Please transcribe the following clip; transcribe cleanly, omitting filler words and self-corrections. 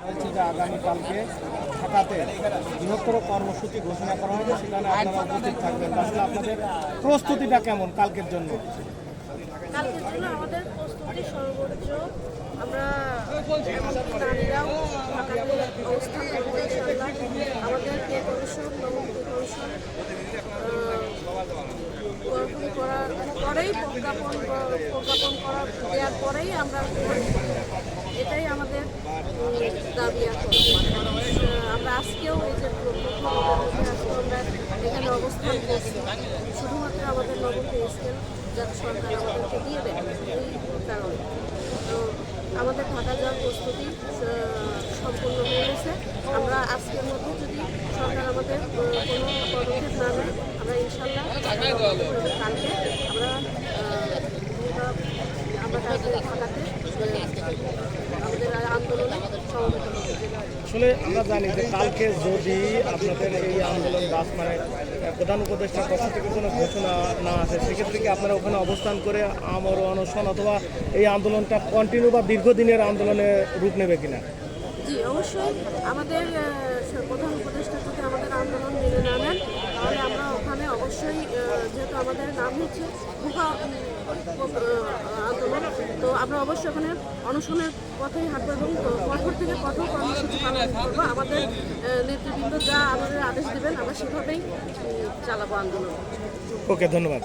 হচ্ছে যে আগামীকালকে ঢাকাতে বৃহত্তর কর্মসূচি ঘোষণা করা হয়েছে, সেখানে আপনারা উপস্থিত থাকবেন। আসলে আপনাদের প্রস্তুতিটা কেমন কালকের জন্য? কালকের জন্য আমাদের প্রস্তুতি সর্বোচ্চ। আমরা নারীরাও ঢাকাতে অবস্থান করবো ইনশাআল্লাহ। আমাদের পে কমিশন নবম পে কমিশন গঠন করার পরেই প্রজ্ঞাপন করার দেওয়ার পরেই আমরা এটাই আমাদের দাবি। এখন আমরা আজকেও এই যে আজকে আমরা এখানে অবস্থান করছি শুধুমাত্র আমাদের নবম পে স্কেল যাতে সরকার আমাদেরকে দিয়ে দেয় এই কারণে। তো আমাদের ঢাকা যাওয়ার প্রস্তুতি সম্পূর্ণ হয়ে গেছে। আমরা আজকের মধ্যে যদি সরকার আমাদের কোনো পদক্ষেপ না নেয়, আমরা ইনশাল্লাহ কালকে আমরা ঢাকাতে আমাদের আন্দোলনে সমবেত হতে। আসলে আমরা জানি যে কালকে যদি আপনাদের এই আন্দোলন মানে প্রধান উপদেষ্টার পক্ষ থেকে কোনো ঘোষণা না আসে, সেক্ষেত্রে কি আপনারা ওখানে অবস্থান করে আমর অনশন অথবা এই আন্দোলনটা কন্টিনিউ বা দীর্ঘদিনের আন্দোলনে রূপ নেবে কিনা? জি, অবশ্যই আমাদের প্রধান উপদেষ্টা যদি আমাদের আন্দোলন মেনে না নেন, তাহলে আমরা ওখানে অবশ্যই, যেহেতু আমাদের নাম হচ্ছে ভুকা আন্দোলন, তো আমরা অবশ্যই ওখানে অনশনের পথেই হাঁটবো এবং কঠোর থেকে কঠোর কর্মসূচি পালন করবো। আমাদের নেতৃবৃন্দ যা আমাদের আদেশ দেবেন আমরা সেভাবেই চালাবো আন্দোলন। ওকে, ধন্যবাদ।